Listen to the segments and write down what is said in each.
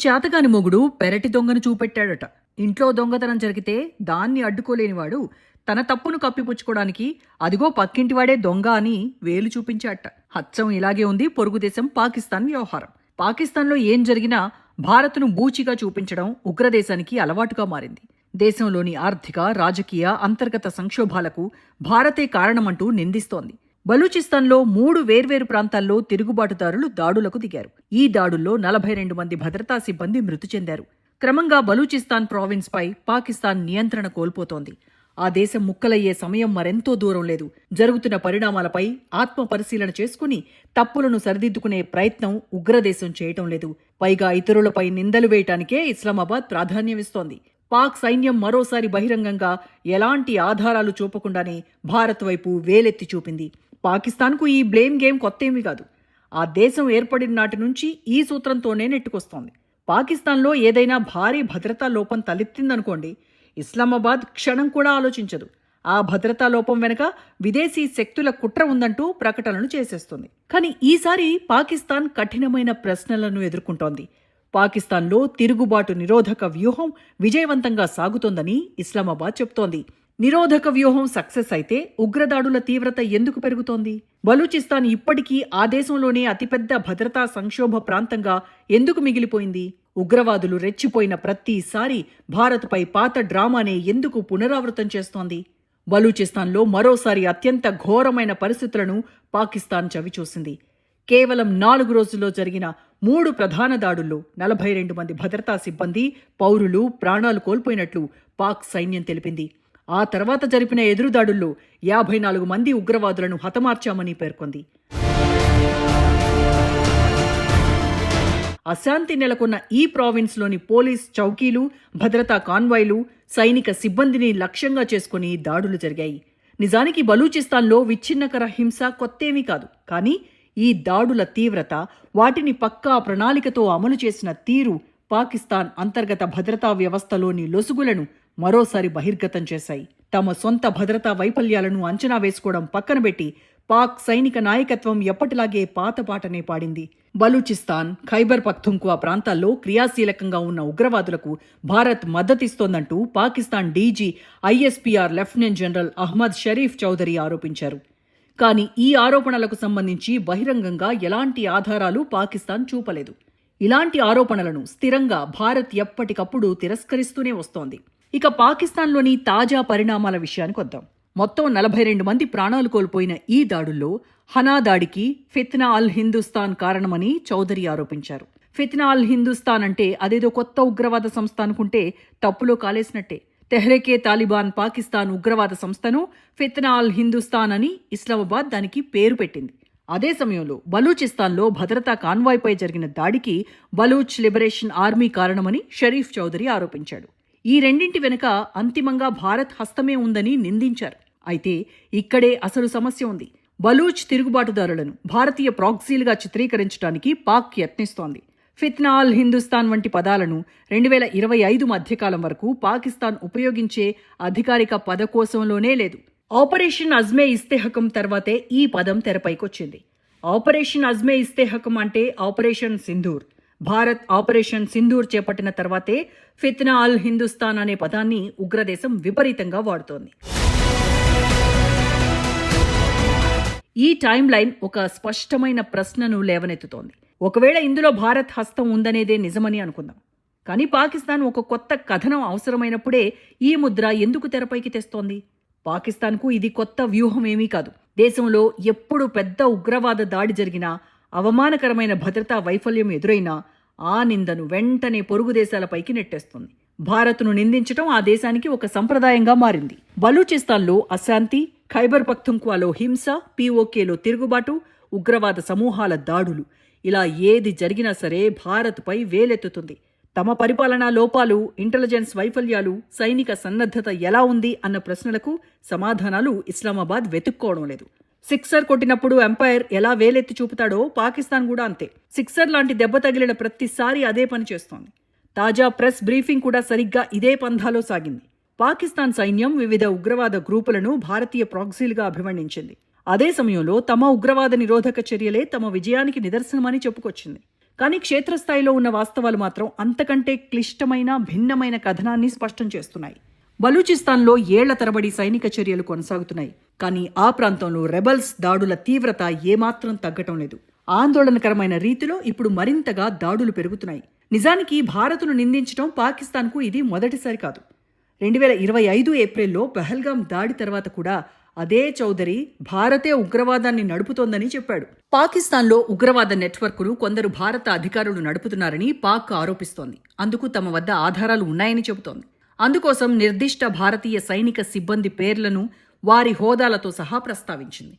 చేతగాని మొగుడు పెరటి దొంగను చూపెట్టాడట. ఇంట్లో దొంగతనం జరిగితే దాన్ని అడ్డుకోలేనివాడు తన తప్పును కప్పిపుచ్చుకోవడానికి అదిగో పక్కింటివాడే దొంగ అని వేలు చూపించాడట. అచ్చం ఇలాగే ఉంది పొరుగు దేశం పాకిస్తాన్ వ్యవహారం. పాకిస్తాన్లో ఏం జరిగినా భారత్ను బూచిగా చూపించడం ఉగ్రదేశానికి అలవాటుగా మారింది. దేశంలోని ఆర్థిక, రాజకీయ, అంతర్గత సంక్షోభాలకు భారతే కారణమంటూ నిందిస్తోంది. బలూచిస్తాన్లో 3 వేర్వేరు ప్రాంతాల్లో తిరుగుబాటుదారులు దాడులకు దిగారు. ఈ దాడుల్లో 42 మంది భద్రతా సిబ్బంది మృతి చెందారు. క్రమంగా బలూచిస్తాన్ ప్రావిన్స్పై పాకిస్తాన్ నియంత్రణ కోల్పోతోంది. ఆ దేశం ముక్కలయ్యే సమయం మరెంతో దూరం లేదు. జరుగుతున్న పరిణామాలపై ఆత్మ పరిశీలన చేసుకుని తప్పులను సరిదిద్దుకునే ప్రయత్నం ఉగ్రదేశం చేయటం లేదు. పైగా ఇతరులపై నిందలు వేయటానికే ఇస్లామాబాద్ ప్రాధాన్యమిస్తోంది. పాక్ సైన్యం మరోసారి బహిరంగంగా ఎలాంటి ఆధారాలు చూపకుండానే భారత్ వైపు వేలెత్తి చూపింది. పాకిస్తాన్కు ఈ బ్లేమ్ గేమ్ కొత్తేమీ కాదు. ఆ దేశం ఏర్పడిన నాటి నుంచి ఈ సూత్రంతోనే నెట్టుకొస్తోంది. పాకిస్తాన్లో ఏదైనా భారీ భద్రతా లోపం తలెత్తిందనుకోండి, ఇస్లామాబాద్ క్షణం కూడా ఆలోచించదు. ఆ భద్రతా లోపం వెనుక విదేశీ శక్తుల కుట్ర ఉందంటూ ప్రకటనలు చేసేస్తుంది. కానీ ఈసారి పాకిస్తాన్ కఠినమైన ప్రశ్నలను ఎదుర్కొంటోంది. పాకిస్తాన్లో తిరుగుబాటు నిరోధక వ్యూహం విజయవంతంగా సాగుతోందని ఇస్లామాబాద్ చెప్తోంది. నిరోధక వ్యూహం సక్సెస్ అయితే ఉగ్రదాడుల తీవ్రత ఎందుకు పెరుగుతోంది? బలూచిస్తాన్ ఇప్పటికీ ఆ దేశంలోనే అతిపెద్ద భద్రతా సంక్షోభ ప్రాంతంగా ఎందుకు మిగిలిపోయింది? ఉగ్రవాదులు రెచ్చిపోయిన ప్రతిసారి భారత్పై పాత డ్రామానే ఎందుకు పునరావృతం చేస్తోంది? బలూచిస్తాన్లో మరోసారి అత్యంత ఘోరమైన పరిస్థితులను పాకిస్తాన్ చవిచూసింది. కేవలం 4 రోజుల్లో జరిగిన 3 ప్రధాన దాడుల్లో 42 మంది భద్రతా సిబ్బంది, పౌరులు ప్రాణాలు కోల్పోయినట్లు పాక్ సైన్యం తెలిపింది. ఆ తర్వాత జరిపిన ఎదురుదాడుల్లో 54 మంది ఉగ్రవాదులను హతమార్చామని పేర్కొంది. అశాంతి నెలకొన్న ఈ ప్రావిన్స్లోని పోలీస్ చౌకీలు, భద్రతా కాన్వాయ్లు, సైనిక సిబ్బందిని లక్ష్యంగా చేసుకుని దాడులు జరిగాయి. నిజానికి బలూచిస్తాన్లో విచ్ఛిన్నకర హింస కొత్తేమీ కాదు. కానీ ఈ దాడుల తీవ్రత, వాటిని పక్కా ప్రణాళికతో అమలు చేసిన తీరు పాకిస్తాన్ అంతర్గత భద్రతా వ్యవస్థలోని లొసుగులను మరోసారి బహిర్గతం చేశాయి. తమ సొంత భద్రతా వైఫల్యాలను అంచనా వేసుకోవడం పక్కనబెట్టి పాక్ సైనిక నాయకత్వం ఎప్పటిలాగే పాతపాటనే పాడింది. బలూచిస్తాన్, ఖైబర్ పఖ్తుంఖ్వా ప్రాంతాల్లో క్రియాశీలకంగా ఉన్న ఉగ్రవాదులకు భారత్ మద్దతిస్తోందంటూ Pakistan DG ISPR lieutenant general Ahmed Sharif Chaudhry ఆరోపించారు. కానీ ఈ ఆరోపణలకు సంబంధించి బహిరంగంగా ఎలాంటి ఆధారాలు పాకిస్తాన్ చూపలేదు. ఇలాంటి ఆరోపణలను స్థిరంగా భారత్ ఎప్పటికప్పుడు తిరస్కరిస్తూనే వస్తోంది. ఇక పాకిస్తాన్లోని తాజా పరిణామాల విషయానికొద్దాం. మొత్తం 42 మంది ప్రాణాలు కోల్పోయిన ఈ దాడుల్లో హనా దాడికి ఫిత్నా అల్ హిందుస్థాన్ కారణమని చౌదరి ఆరోపించారు. ఫిత్నా అల్ హిందుస్థాన్ అంటే అదేదో కొత్త ఉగ్రవాద సంస్థ అనుకుంటే తప్పులో కాలేసినట్టే. తెహ్రీకే తాలిబాన్ పాకిస్తాన్ ఉగ్రవాద సంస్థను ఫిత్నా అల్ హిందుస్థాన్ అని ఇస్లామాబాద్ దానికి పేరు పెట్టింది. అదే సమయంలో బలూచిస్తాన్లో భద్రతా కాన్వాయ్పై జరిగిన దాడికి బలూచ్ లిబరేషన్ ఆర్మీ కారణమని షరీఫ్ చౌదరి ఆరోపించాడు. ఈ రెండింటి వెనుక అంతిమంగా భారత్ హస్తమే ఉందని నిందించారు. అయితే ఇక్కడే అసలు సమస్య ఉంది. బలూచ్ తిరుగుబాటుదారులను భారతీయ ప్రాక్సీలుగా చిత్రీకరించడానికి పాక్ యత్నిస్తోంది. ఫిత్నా అల్ హిందుస్థాన్ వంటి పదాలను 2025 మధ్యకాలం వరకు పాకిస్తాన్ ఉపయోగించే అధికారిక పదకోశంలోనే లేదు. ఆపరేషన్ అజ్మే ఇస్తేహకం తర్వాతే ఈ పదం తెరపైకొచ్చింది. ఆపరేషన్ అజ్మే ఇస్తేహకం అంటే ఆపరేషన్ సింధూర్. భారత్ ఆపరేషన్ సింధూర్ చేపట్టిన తర్వాతే ఫిత్నా అల్ హిందుస్థాన్ అనే పదాన్ని ఉగ్రదేశం విపరీతంగా వాడుతోంది. ఈ టైం లైన్ ఒక స్పష్టమైన ప్రశ్నను లేవనెత్తుతోంది. ఒకవేళ ఇందులో భారత్ హస్తం ఉందనేదే నిజమని అనుకుందాం. కానీ పాకిస్తాన్ ఒక కొత్త కథనం అవసరమైనప్పుడే ఈ ముద్ర ఎందుకు తెరపైకి తెస్తోంది? పాకిస్తాన్కు ఇది కొత్త వ్యూహం ఏమీ కాదు. దేశంలో ఎప్పుడు పెద్ద ఉగ్రవాద దాడి జరిగినా, అవమానకరమైన భద్రతా వైఫల్యం ఎదురైనా ఆ నిందను వెంటనే పొరుగు దేశాలపైకి నెట్టేస్తుంది. భారత్ను నిందించడం ఆ దేశానికి ఒక సంప్రదాయంగా మారింది. బలూచిస్తాన్లో అశాంతి, ఖైబర్ పఖ్తుంఖ్వాలో హింస, పీఓకేలో తిరుగుబాటు, ఉగ్రవాద సమూహాల దాడులు, ఇలా ఏది జరిగినా సరే భారత్పై వేలెత్తుతుంది. తమ పరిపాలనా లోపాలు, ఇంటెలిజెన్స్ వైఫల్యాలు, సైనిక సన్నద్ధత ఎలా ఉంది అన్న ప్రశ్నలకు సమాధానాలు ఇస్లామాబాద్ వెతుక్కోవడం లేదు. సిక్సర్ కొట్టినప్పుడు ఎంపైర్ ఎలా వేలెత్తి చూపుతాడో పాకిస్తాన్ కూడా అంతే. సిక్సర్ లాంటి దెబ్బ తగిలిన ప్రతిసారి అదే పని చేస్తోంది. తాజా ప్రెస్ బ్రీఫింగ్ కూడా సరిగ్గా ఇదే పంథాలో సాగింది. పాకిస్తాన్ సైన్యం వివిధ ఉగ్రవాద గ్రూపులను భారతీయ ప్రాక్సీలుగా అభివర్ణించింది. అదే సమయంలో తమ ఉగ్రవాద నిరోధక చర్యలే తమ విజయానికి నిదర్శనమని చెప్పుకొచ్చింది. కానీ క్షేత్రస్థాయిలో ఉన్న వాస్తవాలు మాత్రం అంతకంటే క్లిష్టమైన భిన్నమైన కథనాన్ని స్పష్టం చేస్తున్నాయి. బలూచిస్తాన్లో ఏళ్ల తరబడి సైనిక చర్యలు కొనసాగుతున్నాయి. కానీ ఆ ప్రాంతంలో రెబల్స్ దాడుల తీవ్రత ఏమాత్రం తగ్గటం లేదు. ఆందోళనకరమైన రీతిలో ఇప్పుడు మరింతగా దాడులు పెరుగుతున్నాయి. నిజానికి భారత్ను నిందించడం పాకిస్తాన్కు ఇది మొదటిసారి కాదు. 2025 ఏప్రిల్లో పహల్గాం దాడి తర్వాత కూడా అదే చౌదరి భారతే ఉగ్రవాదాన్ని నడుపుతోందని చెప్పాడు. పాకిస్తాన్లో ఉగ్రవాద నెట్వర్క్ను కొందరు భారత అధికారులు నడుపుతున్నారని పాక్ ఆరోపిస్తోంది. అందుకు తమ వద్ద ఆధారాలు ఉన్నాయని చెబుతోంది. అందుకోసం నిర్దిష్ట భారతీయ సైనిక సిబ్బంది పేర్లను వారి హోదాలతో సహా ప్రస్తావించింది.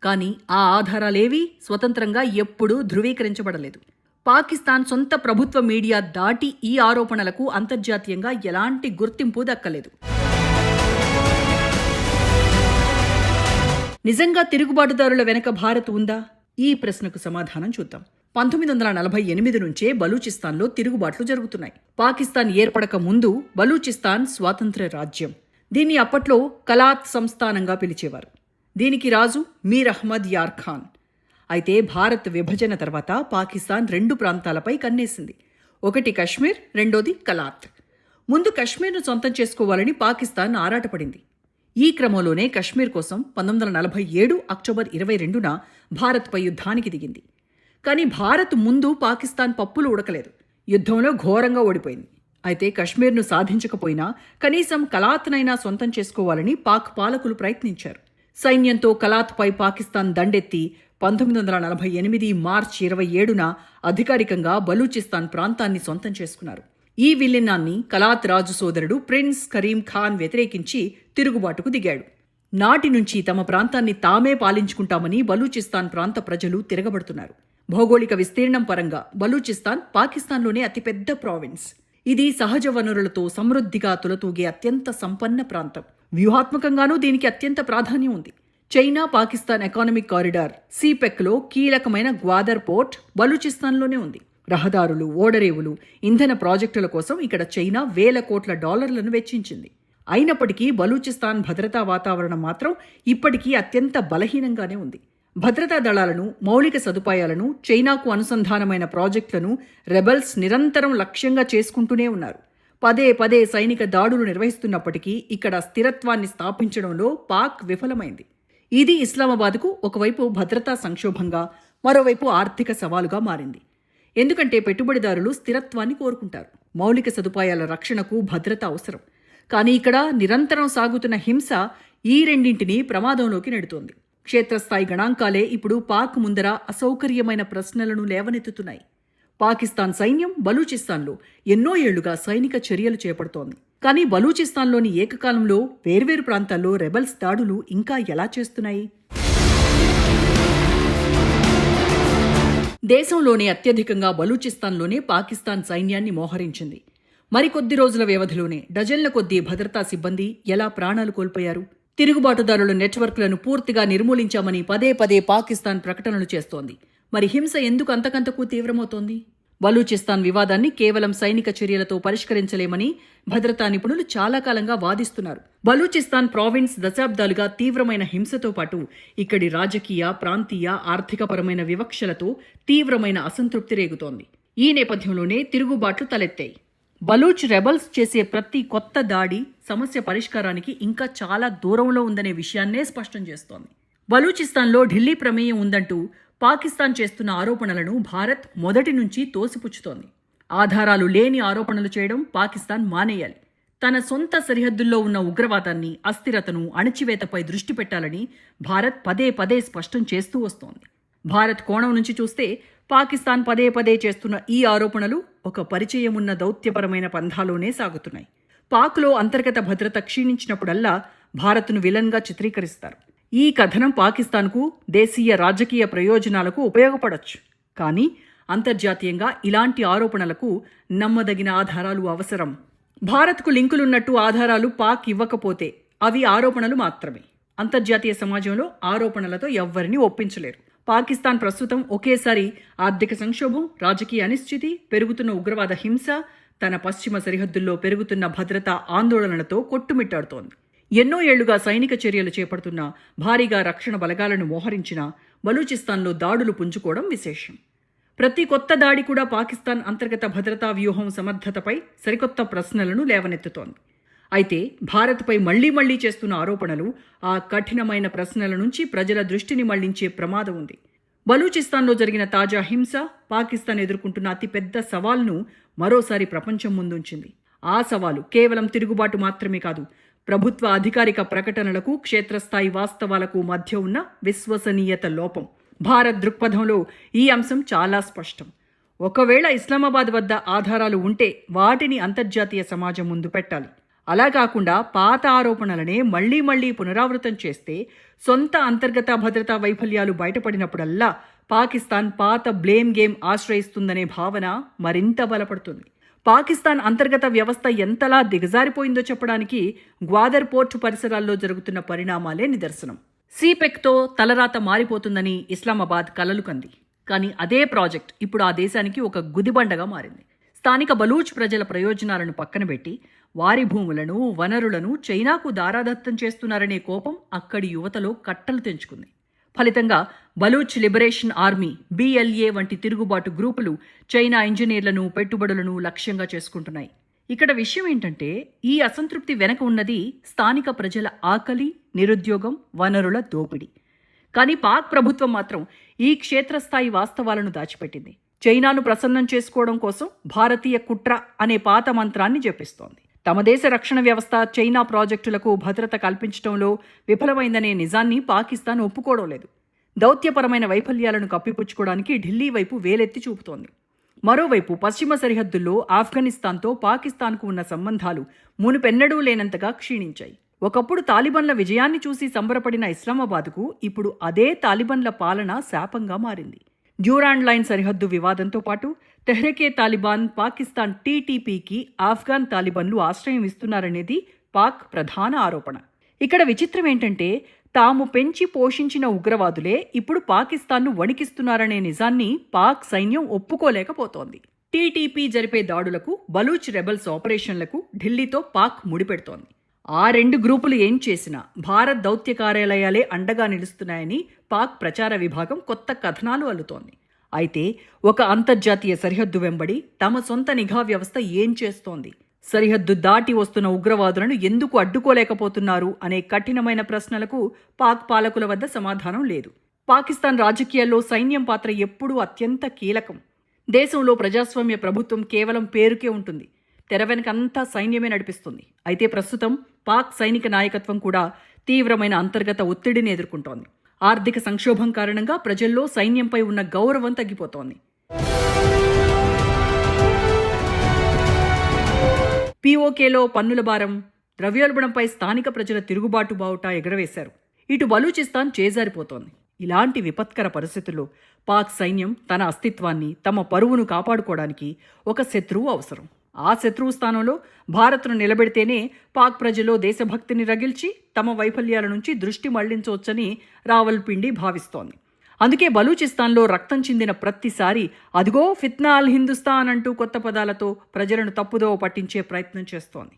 కానీ ఆ ఆధారాలేవీ స్వతంత్రంగా ఎప్పుడూ ధృవీకరించబడలేదు. పాకిస్తాన్ సొంత ప్రభుత్వ మీడియా దాటి ఈ ఆరోపణలకు అంతర్జాతీయంగా ఎలాంటి గుర్తింపు దక్కలేదు. నిజంగా తిరుగుబాటుదారుల వెనక భారత్ ఉందా? ఈ ప్రశ్నకు సమాధానం చూద్దాం. 1948 నుంచే బలూచిస్తాన్లో తిరుగుబాట్లు జరుగుతున్నాయి. పాకిస్తాన్ ఏర్పడక ముందు బలూచిస్తాన్ స్వాతంత్ర్య రాజ్యం. దీన్ని అప్పట్లో కలాత్ సంస్థానంగా పిలిచేవారు. దీనికి రాజు మీర్ అహ్మద్ యార్ ఖాన్. అయితే భారత్ విభజన తర్వాత పాకిస్తాన్ 2 ప్రాంతాలపై కన్నేసింది. ఒకటి కశ్మీర్, రెండోది కలాత్. ముందు కశ్మీర్ను సొంతం చేసుకోవాలని పాకిస్తాన్ ఆరాటపడింది. ఈ క్రమంలోనే కశ్మీర్ కోసం 1947 అక్టోబర్ 22న భారత్పై యుద్ధానికి దిగింది. కానీ భారత్ ముందు పాకిస్తాన్ పప్పులు ఉడకలేదు. యుద్ధంలో ఘోరంగా ఓడిపోయింది. అయితే కశ్మీర్ను సాధించకపోయినా కనీసం కలాత్నైనా సొంతం చేసుకోవాలని పాక్ పాలకులు ప్రయత్నించారు. సైన్యంతో కలాత్పై పాకిస్తాన్ దండెత్తి 1948 మార్చి 27న అధికారికంగా బలూచిస్తాన్ ప్రాంతాన్ని సొంతం చేసుకున్నారు. ఈ విలీనాన్ని కలాత్ రాజు సోదరుడు ప్రిన్స్ కరీం ఖాన్ వ్యతిరేకించి తిరుగుబాటుకు దిగాడు. నాటి నుంచి తమ ప్రాంతాన్ని తామే పాలించుకుంటామని బలూచిస్తాన్ ప్రాంత ప్రజలు తిరగబడుతున్నారు. భౌగోళిక విస్తీర్ణం పరంగా బలూచిస్తాన్ పాకిస్తాన్లోనే అతిపెద్ద ప్రావిన్స్. ఇది సహజ వనరులతో సమృద్ధిగా తులతూగే అత్యంత సంపన్న ప్రాంతం. వ్యూహాత్మకంగానూ దీనికి అత్యంత ప్రాధాన్యం ఉంది. చైనా పాకిస్తాన్ ఎకానమిక్ కారిడార్ సిపెక్లో కీలకమైన గ్వాదర్ పోర్ట్ బలూచిస్తాన్లోనే ఉంది. రహదారులు, ఓడరేవులు, ఇంధన ప్రాజెక్టుల కోసం ఇక్కడ చైనా వేల కోట్ల డాలర్లను వెచ్చించింది. అయినప్పటికీ బలూచిస్తాన్ భద్రతా వాతావరణం మాత్రం ఇప్పటికీ అత్యంత బలహీనంగానే ఉంది. భద్రతా దళాలను, మౌలిక సదుపాయాలను, చైనాకు అనుసంధానమైన ప్రాజెక్టులను రెబల్స్ నిరంతరం లక్ష్యంగా చేసుకుంటూనే ఉన్నారు. పదే పదే సైనిక దాడులు నిర్వహిస్తున్నప్పటికీ ఇక్కడ స్థిరత్వాన్ని స్థాపించడంలో పాక్ విఫలమైంది. ఇది ఇస్లామాబాద్కు ఒకవైపు భద్రతా సంక్షోభంగా, మరోవైపు ఆర్థిక సవాలుగా మారింది. ఎందుకంటే పెట్టుబడిదారులు స్థిరత్వాన్ని కోరుకుంటారు. మౌలిక సదుపాయాల రక్షణకు భద్రత అవసరం. కానీ ఇక్కడ నిరంతరం సాగుతున్న హింస ఈ రెండింటినీ ప్రమాదంలోకి నెడుతోంది. క్షేత్రస్థాయి గణాంకాలే ఇప్పుడు పాక్ ముందర అసౌకర్యమైన ప్రశ్నలను లేవనెత్తుతున్నాయి. పాకిస్తాన్ సైన్యం బలూచిస్తాన్లో ఎన్నో ఏళ్లుగా సైనిక చర్యలు చేపడుతోంది. కానీ బలూచిస్తాన్లోని ఏకకాలంలో వేర్వేరు ప్రాంతాల్లో రెబల్స్ దాడులు ఇంకా ఎలా చేస్తున్నాయి? దేశంలోనే అత్యధికంగా బలూచిస్తాన్లోనే పాకిస్తాన్ సైన్యాన్ని మోహరించింది. మరికొద్ది రోజుల వ్యవధిలోనే డజన్ల కొద్దీ భద్రతా సిబ్బంది ఎలా ప్రాణాలు కోల్పోయారు? తిరుగుబాటుదారుల నెట్వర్క్లను పూర్తిగా నిర్మూలించామని పదే పదే పాకిస్తాన్ ప్రకటనలు చేస్తోంది. మరి హింస ఎందుకు అంతకంతకు తీవ్రమవుతోంది? బలూచిస్తాన్ వివాదాన్ని కేవలం సైనిక చర్యలతో పరిష్కరించలేమని భద్రతా నిపుణులు చాలా కాలంగా వాదిస్తున్నారు. బలూచిస్తాన్ ప్రావిన్స్ దశాబ్దాలుగా తీవ్రమైన హింసతో పాటు ఇక్కడి రాజకీయ, ప్రాంతీయ, ఆర్థికపరమైన వివక్షలతో తీవ్రమైన అసంతృప్తి రేగుతోంది. ఈ నేపథ్యంలోనే తిరుగుబాట్లు తలెత్తాయి. బలూచ్ రెబల్స్ చేసే ప్రతి కొత్త దాడి సమస్య పరిష్కారానికి ఇంకా చాలా దూరంలో ఉందనే విషయాన్నే స్పష్టం చేస్తోంది. బలూచిస్తాన్లో ఢిల్లీ ప్రమేయం ఉందంటూ పాకిస్తాన్ చేస్తున్న ఆరోపణలను భారత్ మొదటి నుంచి తోసిపుచ్చుతోంది. ఆధారాలు లేని ఆరోపణలు చేయడం పాకిస్తాన్ మానేయాలి. తన సొంత సరిహద్దుల్లో ఉన్న ఉగ్రవాదాన్ని, అస్థిరతను, అణచివేతపై దృష్టి పెట్టాలని భారత్ పదే పదే స్పష్టం చేస్తూ వస్తోంది. భారత్ కోణం నుంచి చూస్తే పాకిస్తాన్ పదే పదే చేస్తున్న ఈ ఆరోపణలు ఒక పరిచయం ఉన్న దౌత్యపరమైన పంథాలోనే సాగుతున్నాయి. పాక్లో అంతర్గత భద్రత క్షీణించినప్పుడల్లా భారత్ను విలన్గా చిత్రీకరిస్తారు. ఈ కథనం పాకిస్తాన్కు దేశీయ రాజకీయ ప్రయోజనాలకు ఉపయోగపడొచ్చు. కానీ అంతర్జాతీయంగా ఇలాంటి ఆరోపణలకు నమ్మదగిన ఆధారాలు అవసరం. భారత్కు లింకులున్నట్టు ఆధారాలు పాక్ ఇవ్వకపోతే అవి ఆరోపణలు మాత్రమే. అంతర్జాతీయ సమాజంలో ఆరోపణలతో ఎవ్వరినీ ఒప్పించలేరు. పాకిస్తాన్ ప్రస్తుతం ఒకేసారి ఆర్థిక సంక్షోభం, రాజకీయ అనిశ్చితి, పెరుగుతున్న ఉగ్రవాద హింస, తన పశ్చిమ సరిహద్దుల్లో పెరుగుతున్న భద్రతా ఆందోళనలతో కొట్టుమిట్టాడుతోంది. ఎన్నో ఏళ్లుగా సైనిక చర్యలు చేపడుతున్న, భారీగా రక్షణ బలగాలను మోహరించిన బలూచిస్తాన్లో దాడులు పుంజుకోవడం విశేషం. ప్రతి కొత్త దాడి కూడా పాకిస్తాన్ అంతర్గత భద్రతా వ్యూహం సమర్థతపై సరికొత్త ప్రశ్నలను లేవనెత్తుతోంది. అయితే భారత్పై మళ్లీ చేస్తున్న ఆరోపణలు ఆ కఠినమైన ప్రశ్నల నుంచి ప్రజల దృష్టిని మళ్లించే ప్రమాదం ఉంది. బలూచిస్తాన్లో జరిగిన తాజా హింస పాకిస్తాన్ ఎదుర్కొంటున్న అతిపెద్ద సవాల్ను మరోసారి ప్రపంచం ముందుంచింది. ఆ సవాలు కేవలం తిరుగుబాటు మాత్రమే కాదు, ప్రభుత్వ అధికారిక ప్రకటనలకు, క్షేత్రస్థాయి వాస్తవాలకు మధ్య ఉన్న విశ్వసనీయత లోపం. భారత్ దృక్పథంలో ఈ అంశం చాలా స్పష్టం. ఒకవేళ ఇస్లామాబాద్ వద్ద ఆధారాలు ఉంటే వాటిని అంతర్జాతీయ సమాజం ముందు పెట్టాలి. అలా కాకుండా పాత ఆరోపణలనే మళ్లీ పునరావృతం చేస్తే సొంత అంతర్గత భద్రతా వైఫల్యాలు బయటపడినప్పుడల్లా పాకిస్తాన్ పాత బ్లేమ్ గేమ్ ఆశ్రయిస్తుందనే భావన మరింత బలపడుతుంది. పాకిస్తాన్ అంతర్గత వ్యవస్థ ఎంతలా దిగజారిపోయిందో చెప్పడానికి గ్వాదర్ పోర్టు పరిసరాల్లో జరుగుతున్న పరిణామాలే నిదర్శనం. సీపెక్తో తలరాత మారిపోతుందని ఇస్లామాబాద్ కలలు కంది. కానీ అదే ప్రాజెక్ట్ ఇప్పుడు ఆ దేశానికి ఒక గుదిబండగా మారింది. స్థానిక బలూచ్ ప్రజల ప్రయోజనాలను పక్కనబెట్టి వారి భూములను, వనరులను చైనాకు దారాదత్తం చేస్తున్నారనే కోపం అక్కడి యువతలో కట్టలు తెంచుకుంది. ఫలితంగా బలూచ్ లిబరేషన్ ఆర్మీ BLA వంటి తిరుగుబాటు గ్రూపులు చైనా ఇంజనీర్లను, పెట్టుబడులను లక్ష్యంగా చేసుకుంటున్నాయి. ఇక్కడ విషయం ఏంటంటే ఈ అసంతృప్తి వెనక ఉన్నది స్థానిక ప్రజల ఆకలి, నిరుద్యోగం, వనరుల దోపిడీ. కానీ పాక్ ప్రభుత్వం మాత్రం ఈ క్షేత్రస్థాయి వాస్తవాలను దాచిపెట్టింది. చైనాను ప్రసన్నం చేసుకోవడం కోసం భారతీయ కుట్ర అనే పాత మంత్రాన్ని జపిస్తోంది. తమ దేశ రక్షణ వ్యవస్థ చైనా ప్రాజెక్టులకు భద్రత కల్పించడంలో విఫలమైందనే నిజాన్ని పాకిస్తాన్ ఒప్పుకోవడం లేదు. దౌత్యపరమైన వైఫల్యాలను కప్పిపుచ్చుకోవడానికి ఢిల్లీ వైపు వేలెత్తి చూపుతోంది. మరోవైపు పశ్చిమ సరిహద్దుల్లో ఆఫ్ఘనిస్తాన్తో పాకిస్తాన్కు ఉన్న సంబంధాలు మునుపెన్నడూ లేనంతగా క్షీణించాయి. ఒకప్పుడు తాలిబన్ల విజయాన్ని చూసి సంబరపడిన ఇస్లామాబాద్కు ఇప్పుడు అదే తాలిబన్ల పాలన శాపంగా మారింది. డ్యూరాండ్ లైన్ సరిహద్దు వివాదంతో పాటు తెహ్రికే తాలిబాన్, పాకిస్తాన్ TTPకి ఆఫ్ఘాన్ తాలిబన్లు ఆశ్రయం ఇస్తున్నారనేది పాక్ ప్రధాన ఆరోపణ. ఇక్కడ విచిత్రం ఏంటంటే తాము పెంచి పోషించిన ఉగ్రవాదులే ఇప్పుడు పాకిస్తాన్ను వణికిస్తున్నారనే నిజాన్ని పాక్ సైన్యం ఒప్పుకోలేకపోతోంది. TTP జరిపే దాడులకు, బలూచ్ రెబల్స్ ఆపరేషన్లకు ఢిల్లీతో పాక్ ముడిపెడుతోంది. ఆ రెండు గ్రూపులు ఏం చేసినా భారత్ దౌత్య కార్యాలయాలే అండగా నిలుస్తున్నాయని పాక్ ప్రచార విభాగం కొత్త కథనాలు అల్లుతోంది. అయితే ఒక అంతర్జాతీయ సరిహద్దు వెంబడి తమ సొంత నిఘా వ్యవస్థ ఏం చేస్తోంది? సరిహద్దు దాటి వస్తున్న ఉగ్రవాదులను ఎందుకు అడ్డుకోలేకపోతున్నారు అనే కఠినమైన ప్రశ్నలకు పాక్ పాలకుల వద్ద సమాధానం లేదు. పాకిస్తాన్ రాజకీయాల్లో సైన్యం పాత్ర ఎప్పుడూ అత్యంత కీలకం. దేశంలో ప్రజాస్వామ్య ప్రభుత్వం కేవలం పేరుకే ఉంటుంది. తెర వెనకంతా సైన్యమే నడిపిస్తుంది. అయితే ప్రస్తుతం పాక్ సైనిక నాయకత్వం కూడా తీవ్రమైన అంతర్గత ఒత్తిడిని ఎదుర్కొంటోంది. ఆర్థిక సంక్షోభం కారణంగా ప్రజల్లో సైన్యంపై ఉన్న గౌరవం తగ్గిపోతోంది. POKలో పన్నుల భారం, ద్రవ్యోల్బణంపై స్థానిక ప్రజల తిరుగుబాటు బావుట ఎగరవేశారు. ఇటు బలూచిస్తాన్ చేజారిపోతోంది. ఇలాంటి విపత్కర పరిస్థితుల్లో పాక్ సైన్యం తన అస్తిత్వాన్ని, తమ పరువును కాపాడుకోవడానికి ఒక శత్రువు అవసరం. ఆ శత్రువు స్థానంలో భారత్ను నిలబెడితేనే పాక్ ప్రజల్లో దేశభక్తిని రగిల్చి తమ వైఫల్యాల నుంచి దృష్టి మళ్లించవచ్చని రావల్పిండి భావిస్తోంది. అందుకే బలూచిస్తాన్లో రక్తం చిందిన ప్రతిసారి అదిగో ఫిత్నా అల్ హిందుస్థాన్ అంటూ కొత్త పదాలతో ప్రజలను తప్పుదోవ పట్టించే ప్రయత్నం చేస్తోంది.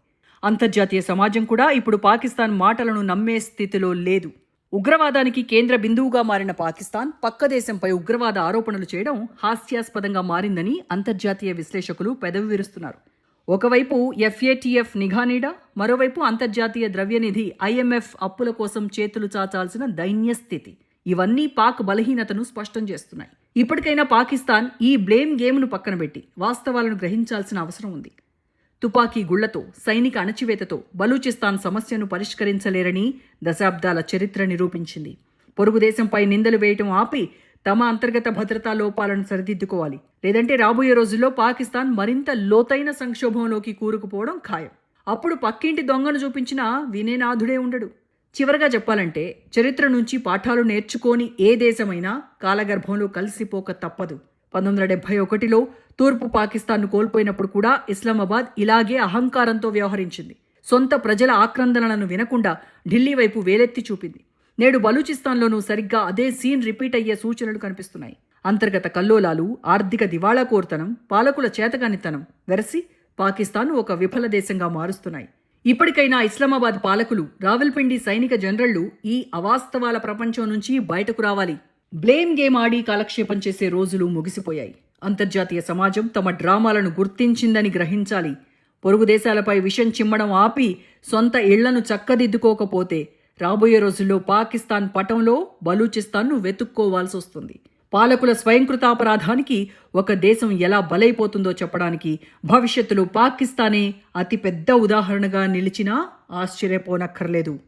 అంతర్జాతీయ సమాజం కూడా ఇప్పుడు పాకిస్తాన్ మాటలను నమ్మే స్థితిలో లేదు. ఉగ్రవాదానికి కేంద్ర బిందువుగా మారిన పాకిస్తాన్ పక్క దేశంపై ఉగ్రవాద ఆరోపణలు చేయడం హాస్యాస్పదంగా మారిందని అంతర్జాతీయ విశ్లేషకులు పెదవి విరుస్తున్నారు. ఒకవైపు FATF నిఘానీడ, మరోవైపు అంతర్జాతీయ ద్రవ్యనిధి IMF అప్పుల కోసం చేతులు చాచాల్సిన దైన్య స్థితి. ఇవన్నీ పాక్ బలహీనతను స్పష్టం చేస్తున్నాయి. ఇప్పటికైనా పాకిస్తాన్ ఈ బ్లేమ్ గేమ్ను పక్కనబెట్టి వాస్తవాలను గ్రహించాల్సిన అవసరం ఉంది. తుపాకీ గుళ్లతో, సైనిక అణచివేతతో బలూచిస్తాన్ సమస్యను పరిష్కరించలేరని దశాబ్దాల చరిత్ర నిరూపించింది. పొరుగు దేశంపై నిందలు వేయటం ఆపి తమ అంతర్గత భద్రతా లోపాలను సరిదిద్దుకోవాలి. లేదంటే రాబోయే రోజుల్లో పాకిస్తాన్ మరింత లోతైన సంక్షోభంలోకి కూరుకుపోవడం ఖాయం. అప్పుడు పక్కింటి దొంగను చూపించినా వినేనాథుడే ఉండడు. చివరగా చెప్పాలంటే చరిత్ర నుంచి పాఠాలు నేర్చుకోని ఏ దేశమైనా కాలగర్భంలో కలిసిపోక తప్పదు. 1971లో తూర్పు పాకిస్తాన్ను కోల్పోయినప్పుడు కూడా ఇస్లామాబాద్ ఇలాగే అహంకారంతో వ్యవహరించింది. సొంత ప్రజల ఆక్రందనలను వినకుండా ఢిల్లీ వైపు వేలెత్తి చూపింది. నేడు బలూచిస్తాన్లోనూ సరిగ్గా అదే సీన్ రిపీట్ అయ్యే సూచనలు కనిపిస్తున్నాయి. అంతర్గత కల్లోలాలు, ఆర్థిక దివాళాకోరుతనం, పాలకుల చేతకానితనం వెరసి పాకిస్తాన్ ఒక విఫల దేశంగా మారుస్తున్నాయి. ఇప్పటికైనా ఇస్లామాబాద్ పాలకులు, రావల్పిండి సైనిక జనరళ్లు ఈ అవాస్తవాల ప్రపంచం నుంచి బయటకు రావాలి. బ్లేమ్ గేమ్ ఆడి కాలక్షేపం చేసే రోజులు ముగిసిపోయాయి. అంతర్జాతీయ సమాజం తమ డ్రామాలను గుర్తించిందని గ్రహించాలి. పొరుగు దేశాలపై విషం చిమ్మడం ఆపి సొంత ఇళ్లను చక్కదిద్దుకోకపోతే రాబోయే రోజుల్లో పాకిస్తాన్ పటంలో బలూచిస్తాన్ను వెతుక్కోవాల్సి వస్తుంది. పాలకుల స్వయంకృతాపరాధానికి ఒక దేశం ఎలా బలైపోతుందో చెప్పడానికి భవిష్యత్తులో పాకిస్తానే అతిపెద్ద ఉదాహరణగా నిలిచినా ఆశ్చర్యపోనక్కర్లేదు.